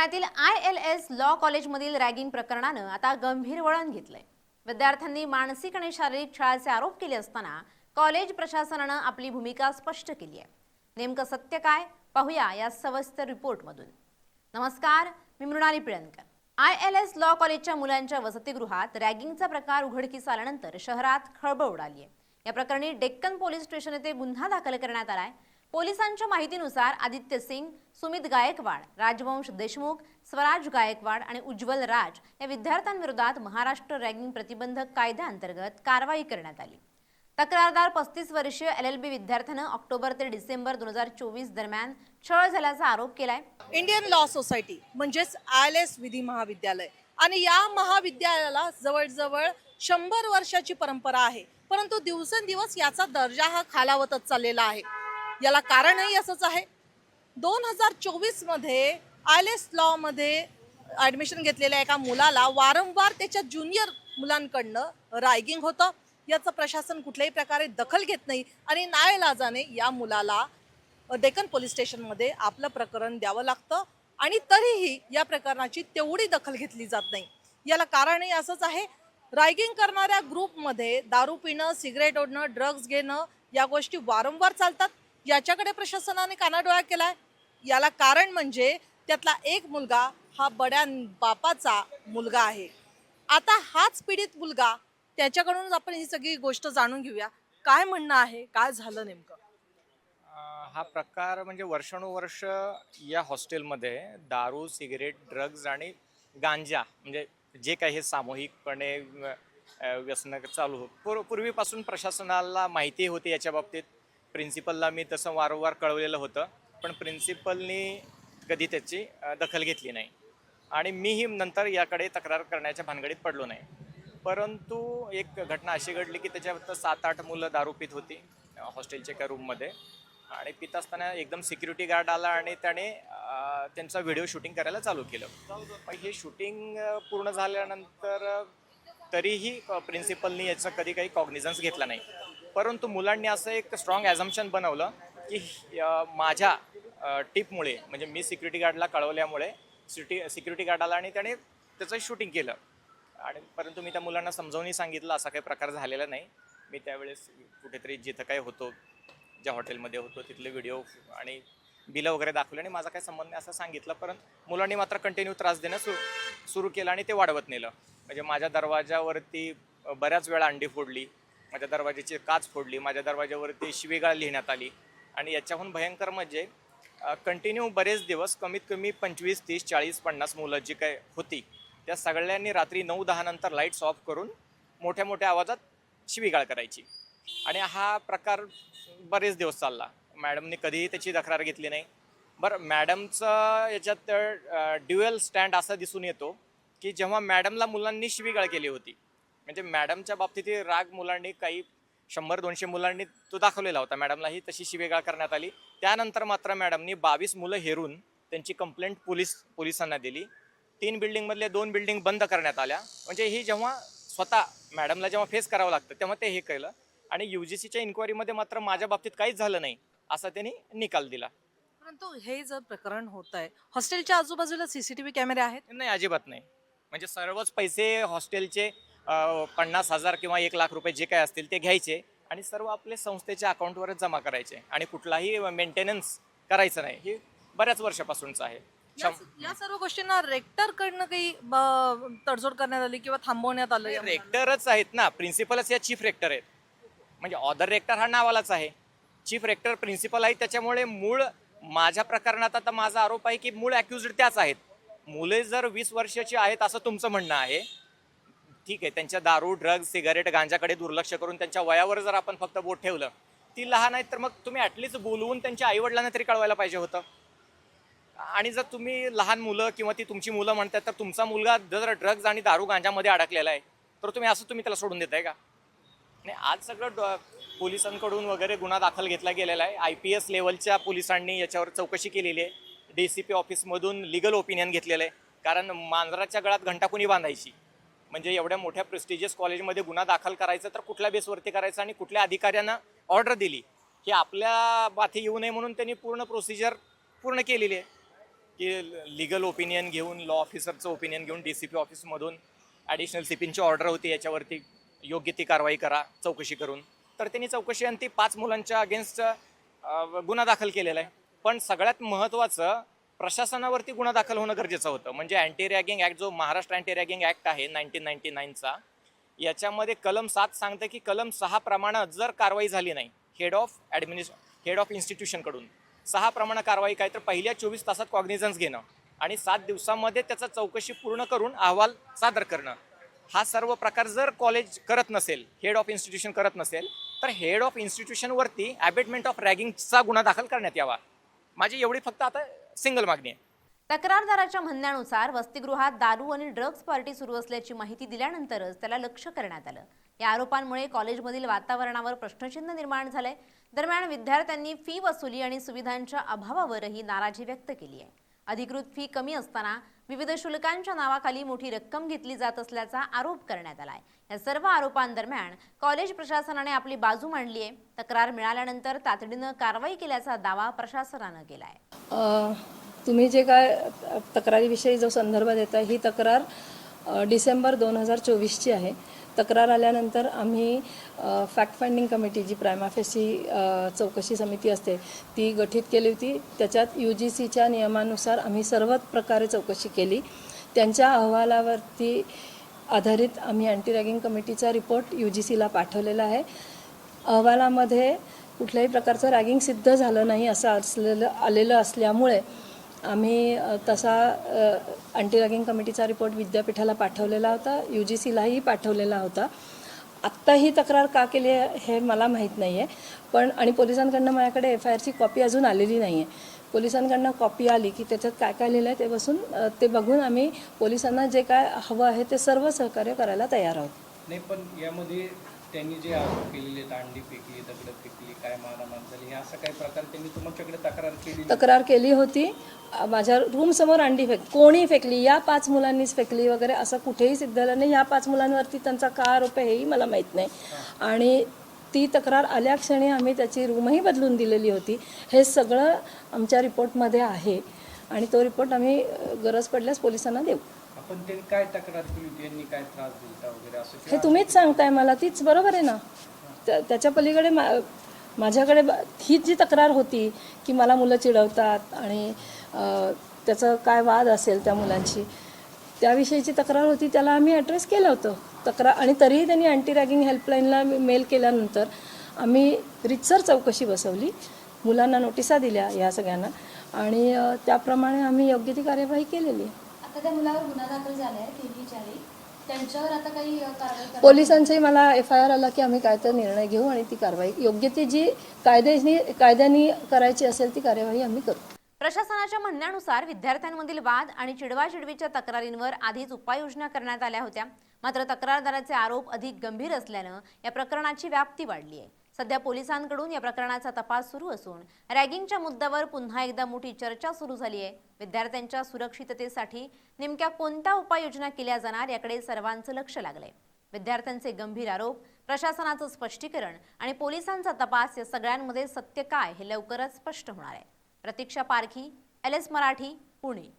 पुण्यातील ILS law कॉलेजमधील ragging प्रकरणानं आता गंभीर वळण घेतलंय। विद्यार्थ्यांनी मानसिक आणि शारीरिक छळाचे आरोप केले असताना कॉलेज प्रशासनानं आपली भूमिका स्पष्ट केली आहे। नेमकं सत्य काय पाहूया या सविस्तर रिपोर्टमधून। नमस्कार, मी मृणाली पिळणकर। ILS लॉ कॉलेजच्या मुलांच्या वसतिगृहात रॅगिंगचा प्रकार उघडकीस आल्यानंतर शहरात खळबळ उडाली आहे। या प्रकरणी डेक्कन पोलीस स्टेशन येथे गुन्हा दाखल करण्यात आलाय। पोलिसांच्या माहितीनुसार आदित्य सिंग, सुमित गायकवाड, राजवंश देशमुख, स्वराज गायकवाड आणि उज्ज्वल राज या विद्यार्थ्यांविरोधात महाराष्ट्र रॅगिंग प्रतिबंधक कायद्याअंतर्गत कारवाई करण्यात आली। तक्रारदार 35 वर्षीय LLB विद्यार्थ्यानं ऑक्टोबर ते डिसेंबर 2024 दरम्यान छळ झाल्याचा आरोप केलाय। इंडियन लॉ सोसायटी म्हणजेच ILS विधी महाविद्यालय आणि या महाविद्यालयाला जवळजवळ 100 वर्षाची परंपरा आहे, परंतु दिवसेंदिवस याचा दर्जा हा खालावतच चाललेला आहे। याला कारणही असंच आहे। 2024 मध्ये ILS लॉ मध्ये ॲडमिशन घेतलेल्या एका मुलाला वारंवार त्याच्या ज्युनियर मुलांकडनं रॅगिंग होतं। याचं प्रशासन कुठल्याही प्रकारे दखल घेत नाही आणि नाईलाजाने या मुलाला डेक्कन पोलीस स्टेशनमध्ये आपलं प्रकरण द्यावं लागतं आणि तरीही या प्रकरणाची तेवढी दखल घेतली जात नाही। याला कारणही असंच आहे। रॅगिंग करणाऱ्या ग्रुपमध्ये दारू पिणं, सिगरेट ओढणं, ड्रग्ज घेणं या गोष्टी वारंवार चालतात। याच्याकडे प्रशासनाने कानाडोळा केलाय। याला कारण म्हणजे त्यातला एक मुलगा हा बड्या बापाचा मुलगा आहे। आता हाच पीडित मुलगा, त्याच्याकडून आपण ही सगळी गोष्ट जाणून घेऊया। काय म्हणणं आहे, काय झालं नेमकं? हा प्रकार म्हणजे वर्षानुवर्ष या हॉस्टेलमध्ये दारू, सिगरेट, ड्रग्ज आणि गांजा म्हणजे जे काही हे सामूहिकपणे व्यसन चालू होत पूर्वीपासून प्रशासनाला माहिती होती याच्या बाबतीत। प्रिन्सिपलला मी तसं वारंवार कळवलेलं होतं, पण प्रिन्सिपलनी कधी त्याची दखल घेतली नाही आणि मीही नंतर याकडे तक्रार करण्याच्या भानगडीत पडलो नाही। परंतु एक घटना अशी घडली की त्याच्यात 7-8 मुलं दारू पित होती हॉस्टेलच्या एका रूममध्ये आणि पित असताना एकदम सिक्युरिटी गार्ड आला आणि त्याने त्यांचा व्हिडिओ शूटिंग करायला चालू केलं। हे शूटिंग पूर्ण झाल्यानंतर तरीही प्रिन्सिपलनी याचं कधी काही कॉग्निझन्स घेतला नाही, परंतु मुलांनी असं एक स्ट्रॉंग ॲझम्पशन बनवलं की माझ्या टिपमुळे म्हणजे मी सिक्युरिटी गार्डला कळवल्यामुळे सिक्युरिटी गार्ड आला आणि त्याने त्याचं शूटिंग केलं आणि परंतु मी त्या मुलांना समजावूनही सांगितलं असा काही प्रकार झालेला नाही। मी त्यावेळेस कुठेतरी जिथं काय होतो, ज्या हॉटेलमध्ये होतो तिथले व्हिडिओ आणि बिलं वगैरे दाखवले आणि माझा काही संबंध नाही असं सांगितलं, परंतु मुलांनी मात्र कंटिन्यू त्रास देणं सुरू केलं आणि ते वाढवत नेलं। म्हणजे माझ्या दरवाजावरती बऱ्याच वेळा अंडी फोडली, माझ्या दरवाजाची काच फोडली, माझ्या दरवाजावरती शिवीगाळ लिहिण्यात आली आणि याच्याहून भयंकर म्हणजे कंटिन्यू बरेच दिवस कमीत कमी 25, 30, 40, 50 मुलं जी काय होती त्या सगळ्यांनी रात्री 9-10 नंतर लाईट्स ऑफ करून मोठ्या मोठ्या आवाजात शिवीगाळ करायची आणि हा प्रकार बरेच दिवस चालला। मॅडमने कधीही त्याची तक्रार घेतली नाही। बरं, मॅडमचं याच्यात ड्युअल स्टँड असा दिसून येतो की जेव्हा मॅडमला मुलांनी शिवीगाळ केली होती, म्हणजे मॅडमच्या बाबतीत राग मुलांनी काही 100-200 मुलांनी तो दाखवलेला होता, मॅडमलाही तशी शिवीगाळ करण्यात आली। त्यानंतर मात्र मॅडमनी 22 मुलं हेरून त्यांची कंप्लेंट पोलिसांना दिली। 3 बिल्डिंगमधल्या 2 बिल्डिंग बंद करण्यात आल्या। म्हणजे ही जेव्हा स्वतः मॅडमला जेव्हा फेस करावं लागतं तेव्हा ते हे केलं आणि UGCच्या इन्क्वायरीमध्ये मात्र माझ्या बाबतीत काहीच झालं नाही असा त्यांनी निकाल दिला। परंतु हे जर प्रकरण होत आहे, हॉस्टेलच्या आजूबाजूला CCTV कॅमेरे आहेत? नाही, अजिबात नाही। म्हणजे सर्वच पैसे हॉस्टेलचे 50,000 किंवा 1 लाख रुपये जे काय असतील ते घ्यायचे आणि सर्व आपले संस्थेच्या अकाउंटवरच जमा करायचे आणि कुठलाही मेंटेनन्स करायचं नाही। हे बऱ्याच वर्षापासूनचं आहे। या सर्व गोष्टींना रेक्टरकडनं काही तडजोड करण्यात आली किंवा थांबवण्यात आलं? रेक्टरच आहेत ना, प्रिन्सिपलच या चीफ रेक्टर आहेत। म्हणजे ऑदर रेक्टर हा नावालाच आहे, चीफ रेक्टर प्रिन्सिपल आहे। त्याच्यामुळे मूळ माझ्या प्रकरणात आता माझा आरोप आहे की मूळ अॅक्युज्ड त्याच आहेत। मुले जर 20 वर्षाची आहेत असं तुमचं म्हणणं आहे, ठीक आहे, त्यांच्या दारू, ड्रग्ज, सिगारेट, गांजाकडे दुर्लक्ष करून त्यांच्या वयावर जर आपण फक्त बोट ठेवलं, ती लहान आहेत तर मग तुम्ही ॲटलिस्ट बोलवून त्यांच्या आईवडिलांना तरी कळवायला पाहिजे होतं। आणि जर तुम्ही लहान मुलं किंवा ती तुमची मुलं म्हणतात तर तुमचा मुलगा जर ड्रग्ज आणि दारू गांजामध्ये अडकलेला आहे तर तुम्ही त्याला सोडून देताय का? नाही, आज सगळं पोलिसांकडून वगैरे गुन्हा दाखल घेतला गेलेला आहे। IPS लेवलच्या पोलिसांनी याच्यावर चौकशी केलेली आहे। DCP ऑफिसमधून लिगल ओपिनियन घेतलेलं आहे, कारण मांजराच्या गळ्यात घंटा कुणी बांधायची? म्हणजे एवढ्या मोठ्या प्रेस्टिजियस कॉलेजमध्ये गुन्हा दाखल करायचा तर कुठल्या बेसवरती करायचा आणि कुठल्या अधिकाऱ्यांना ऑर्डर दिली की आपल्या माथी येऊ नये म्हणून त्यांनी पूर्ण प्रोसिजर पूर्ण केलेली आहे। की लिगल ओपिनियन घेऊन लॉ ऑफिसरचं ओपिनियन घेऊन DCP ऑफिसमधून ॲडिशनल CPची ऑर्डर होती याच्यावरती योग्य ती कारवाई करा चौकशी करून. तर त्यांनी चौकशी आणि ती 5 मुलांच्या अगेन्स्ट गुन्हा दाखल केलेला आहे. पण सगळ्यात महत्त्वाचं प्रशासनावरती गुन्हा दाखल होणं गरजेचं होतं. म्हणजे अँटी रॅगिंग ॲक्ट जो महाराष्ट्र अँटी रॅगिंग ॲक्ट आहे 1999चा, याच्यामध्ये कलम 7 सांगतं की कलम 6 प्रमाणे जर कारवाई झाली नाही हेड ऑफ इन्स्टिट्यूशनकडून 6 प्रमाणे कारवाई काय तर पहिल्या 24 तासात कॉग्निझन्स घेणं आणि 7 दिवसामध्ये त्याचा चौकशी पूर्ण करून अहवाल सादर करणं. हा सर्व प्रकार जर कॉलेज करत नसेल, हेड ऑफ इन्स्टिट्यूशन करत नसेल, तर हेड ऑफ इन्स्टिट्यूशनवरती ॲबेटमेंट ऑफ रॅगिंगचा गुन्हा दाखल करण्यात यावा. माझी एवढी फक्त आता सिंगल मागणी आहे. तक्रारदाराच्या म्हणण्यानुसार वसतिगृहात दारू आणि ड्रग्ज पार्टी सुरू असल्याची माहिती दिल्यानंतरच त्याला लक्ष्य करण्यात आलं. या आरोपांमुळे कॉलेजमधील वातावरणावर प्रश्नचिन्ह निर्माण झालंय. दरम्यान विद्यार्थ्यांनी फी वसुली आणि सुविधांच्या अभावावरही नाराजी व्यक्त केली आहे. अधिकृत फी कमी असताना विविध शुल्कांच्या नावाखाली मोठी रक्कम घेतली जात असल्याचा आरोप करण्यात आलाय. या सर्व आरोपांदरम्यान कॉलेज प्रशासनाने आपली बाजू मांडली आहे. तक्रार मिळाल्यानंतर तातडीनं कारवाई केल्याचा दावा प्रशासनानं केलाय. तुम्ही जे काय तक्रारीविषयी जो संदर्भ देताय ही तक्रार डिसेंबर 2024ची आहे. तक्रार आल्यानंतर आम्ही फॅक्ट फाइंडिंग कमिटी जी प्रायमा फेसी चौकशी समिती असते ती गठीत केली होती. त्याच्यात UGCच्या नियमानुसार आम्ही सर्व प्रकारे चौकशी केली. त्यांच्या अहवालावरती आधारित आम्ही अँटी रॅगिंग कमिटीचा रिपोर्ट UGCला पाठवलेला आहे. अहवालामध्ये कुठल्याही प्रकारचं रॅगिंग सिद्ध झालं नाही असं आलेलं असल्यामुळे आम्ही तसा अँटी रॅगिंग कमिटीचा रिपोर्ट विद्यापीठाला पाठवलेला होता, UGCलाही पाठवलेला होता. आत्ता ही तक्रार का केली आहे हे मला माहीत नाही आहे. पण आणि पोलिसांकडनं माझ्याकडे FIRची कॉपी अजून आलेली नाही आहे. पोलिसांकडनं कॉपी आली की त्याच्यात काय काय लिहिलं आहे ते बघून आम्ही पोलिसांना जे काय हवं आहे ते सर्व सहकार्य करायला तयार आहोत. नाही, पण यामध्ये त्यांनी जे आरोप केलेले, दांडी फेकली, दगड फेकली, काय मारामार झाली, हे असं काही प्रकार त्यांनी तुमच्याकडे तक्रार केली होती. माझ्या रूमसमोर अंडी कोणी फेकली, या 5 मुलांनीच फेकली वगैरे असं कुठेही सिद्ध झालं नाही. या 5 मुलांवरती त्यांचा का आरोप आहे हेही मला माहीत नाही. आणि ती तक्रार आल्या क्षणी आम्ही त्याची रूमही बदलून दिलेली होती. हे सगळं आमच्या रिपोर्टमध्ये आहे आणि तो रिपोर्ट आम्ही गरज पडल्यास पोलिसांना देऊ. आपण त्यांनी काय तक्रार केली होती, यांनी काय त्रास दिला वगैरे असं हे तुम्हीच सांगताय मला, तीच बरोबर आहे ना. त्याच्या पलीकडे माझ्याकडे ही जी तक्रार होती की मला मुलं चिडवतात आणि त्याचं काय वाद असेल त्या मुलांची त्याविषयीची तक्रार होती, त्याला आम्ही ॲड्रेस केलं होतं तक्रार. आणि तरीही त्यांनी अँटी रॅगिंग हेल्पलाईनला मेल केल्यानंतर आम्ही रितसर चौकशी बसवली, मुलांना नोटिसा दिल्या या सगळ्यांना आणि त्याप्रमाणे आम्ही योग्य ती कार्यवाही केलेली आहे. आता त्या मुलावर गुन्हा दाखल झालाय KV4, त्यांच्यावर आता काही कारवाई पोलिसांचाही मला FIR आला की आम्ही काय तर निर्णय घेऊ आणि ती कारवाई योग्य ती जी कायद्याने करायची असेल ती कार्यवाही आम्ही करू. प्रशासनाच्या म्हणण्यानुसार विद्यार्थ्यांमधील वाद आणि चिडवाचिडवीच्या तक्रारींवर आधीच उपाययोजना करण्यात आल्या होत्या. मात्र तक्रारदाराचे आरोप अधिक गंभीर असल्यानं या प्रकरणाची व्याप्ती वाढली आहे. सध्या पोलिसांकडून या प्रकरणाचा तपास सुरू असून रॅगिंगच्या मुद्द्यावर पुन्हा एकदा मोठी चर्चा सुरू झाली आहे. विद्यार्थ्यांच्या सुरक्षिततेसाठी नेमक्या कोणत्या उपाययोजना केल्या जाणार याकडे सर्वांचं लक्ष लागलंय. विद्यार्थ्यांचे गंभीर आरोप, प्रशासनाचं स्पष्टीकरण आणि पोलिसांचा तपास या सगळ्यांमध्ये सत्य काय हे लवकरच स्पष्ट होणार आहे. प्रतीक्षा पारखी, LS मराठी, पुणे.